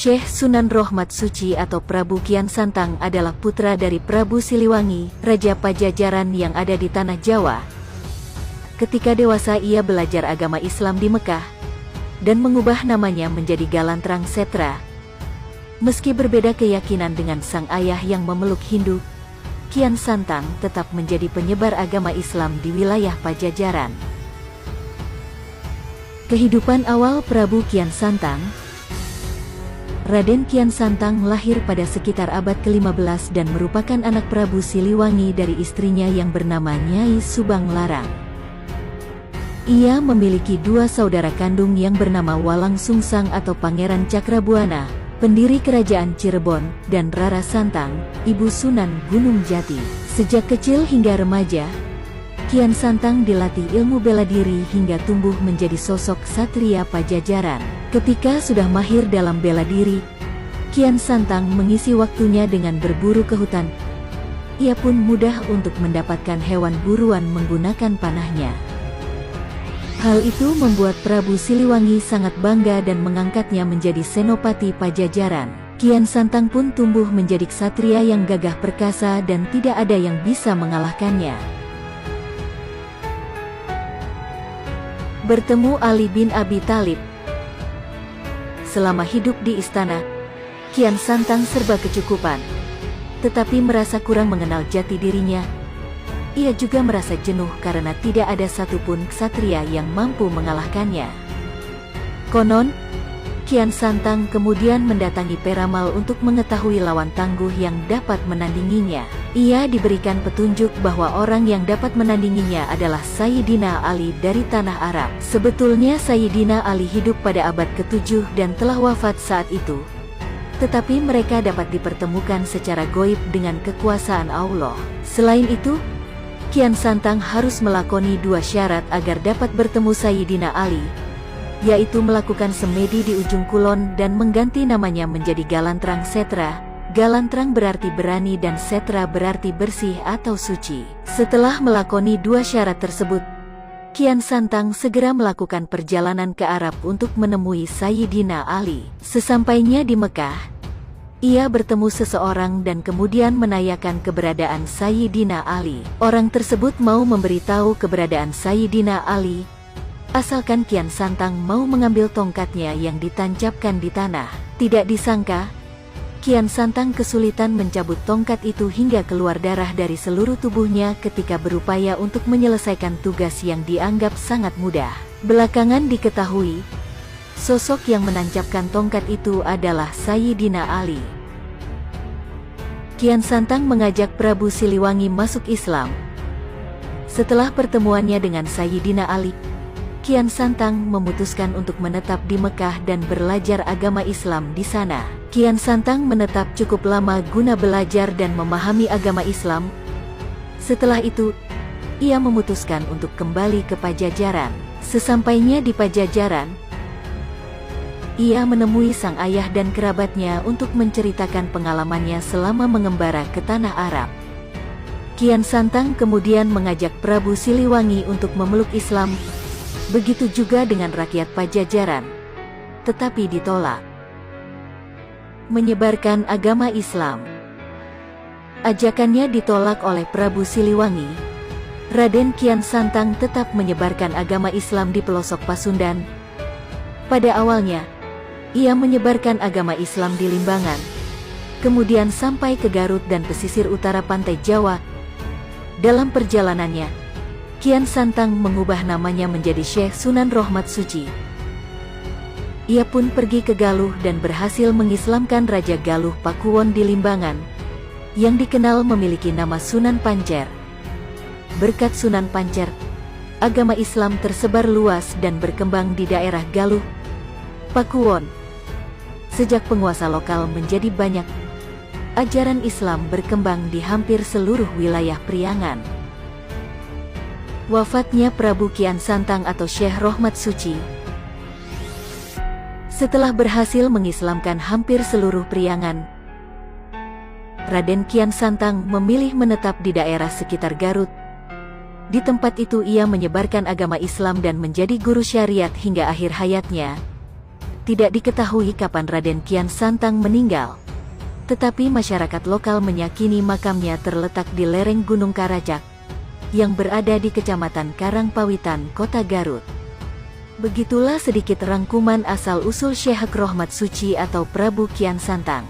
Syekh Sunan Rohmat Suci atau Prabu Kian Santang adalah putra dari Prabu Siliwangi, Raja Pajajaran yang ada di Tanah Jawa. Ketika dewasa ia belajar agama Islam di Mekah, dan mengubah namanya menjadi Galantrang Setra. Meski berbeda keyakinan dengan sang ayah yang memeluk Hindu, Kian Santang tetap menjadi penyebar agama Islam di wilayah Pajajaran. Kehidupan awal Prabu Kian Santang. Raden Kian Santang lahir pada sekitar abad ke-15 dan merupakan anak Prabu Siliwangi dari istrinya yang bernama Nyai Subang Larang. Ia memiliki dua saudara kandung yang bernama Walang Sungsang atau Pangeran Cakrabuana, pendiri Kerajaan Cirebon, dan Rara Santang, Ibu Sunan Gunung Jati. Sejak kecil hingga remaja, Kian Santang dilatih ilmu bela diri hingga tumbuh menjadi sosok ksatria Pajajaran. Ketika sudah mahir dalam bela diri, Kian Santang mengisi waktunya dengan berburu ke hutan. Ia pun mudah untuk mendapatkan hewan buruan menggunakan panahnya. Hal itu membuat Prabu Siliwangi sangat bangga dan mengangkatnya menjadi senopati Pajajaran. Kian Santang pun tumbuh menjadi ksatria yang gagah perkasa dan tidak ada yang bisa mengalahkannya. Bertemu Ali bin Abi Thalib. Selama hidup di istana, Kian Santang serba kecukupan, tetapi merasa kurang mengenal jati dirinya. Ia juga merasa jenuh karena tidak ada satupun ksatria yang mampu mengalahkannya. Konon, Kian Santang kemudian mendatangi Peramal untuk mengetahui lawan tangguh yang dapat menandinginya. Ia diberikan petunjuk bahwa orang yang dapat menandinginya adalah Sayyidina Ali dari Tanah Arab. Sebetulnya Sayyidina Ali hidup pada abad ke-7 dan telah wafat saat itu. Tetapi mereka dapat dipertemukan secara goib dengan kekuasaan Allah. Selain itu, Kian Santang harus melakoni dua syarat agar dapat bertemu Sayyidina Ali, yaitu melakukan semedi di ujung kulon dan mengganti namanya menjadi Galantrang Setra. Galantrang berarti berani dan Setra berarti bersih atau suci. Setelah melakoni dua syarat tersebut, Kian Santang segera melakukan perjalanan ke Arab untuk menemui Sayyidina Ali. Sesampainya di Mekah, ia bertemu seseorang dan kemudian menanyakan keberadaan Sayyidina Ali. Orang tersebut mau memberitahu keberadaan Sayyidina Ali, asalkan Kian Santang mau mengambil tongkatnya yang ditancapkan di tanah. Tidak disangka, Kian Santang kesulitan mencabut tongkat itu hingga keluar darah dari seluruh tubuhnya ketika berupaya untuk menyelesaikan tugas yang dianggap sangat mudah. Belakangan diketahui, sosok yang menancapkan tongkat itu adalah Sayyidina Ali. Kian Santang mengajak Prabu Siliwangi masuk Islam. Setelah pertemuannya dengan Sayyidina Ali, Kian Santang memutuskan untuk menetap di Mekah dan belajar agama Islam di sana. Kian Santang menetap cukup lama guna belajar dan memahami agama Islam. Setelah itu, ia memutuskan untuk kembali ke Pajajaran. Sesampainya di Pajajaran, ia menemui sang ayah dan kerabatnya untuk menceritakan pengalamannya selama mengembara ke Tanah Arab. Kian Santang kemudian mengajak Prabu Siliwangi untuk memeluk Islam. Begitu juga dengan rakyat Pajajaran, tetapi ditolak. Menyebarkan agama Islam. Ajakannya ditolak oleh Prabu Siliwangi. Raden Kian Santang tetap menyebarkan agama Islam di pelosok Pasundan. Pada awalnya, ia menyebarkan agama Islam di Limbangan, kemudian sampai ke Garut dan pesisir utara pantai Jawa. Dalam perjalanannya, Kian Santang mengubah namanya menjadi Syekh Sunan Rohmat Suci. Ia pun pergi ke Galuh dan berhasil mengislamkan Raja Galuh Pakuwon di Limbangan, yang dikenal memiliki nama Sunan Pancer. Berkat Sunan Pancer, agama Islam tersebar luas dan berkembang di daerah Galuh, Pakuwon. Sejak penguasa lokal menjadi banyak, ajaran Islam berkembang di hampir seluruh wilayah Priangan. Wafatnya Prabu Kian Santang atau Syekh Rohmat Suci. Setelah berhasil mengislamkan hampir seluruh Priangan, Raden Kian Santang memilih menetap di daerah sekitar Garut. Di tempat itu ia menyebarkan agama Islam dan menjadi guru syariat hingga akhir hayatnya. Tidak diketahui kapan Raden Kian Santang meninggal. Tetapi masyarakat lokal meyakini makamnya terletak di lereng Gunung Karajak, yang berada di Kecamatan Karangpawitan, Kota Garut. Begitulah sedikit rangkuman asal-usul Syekh Rohmat Suci atau Prabu Kian Santang.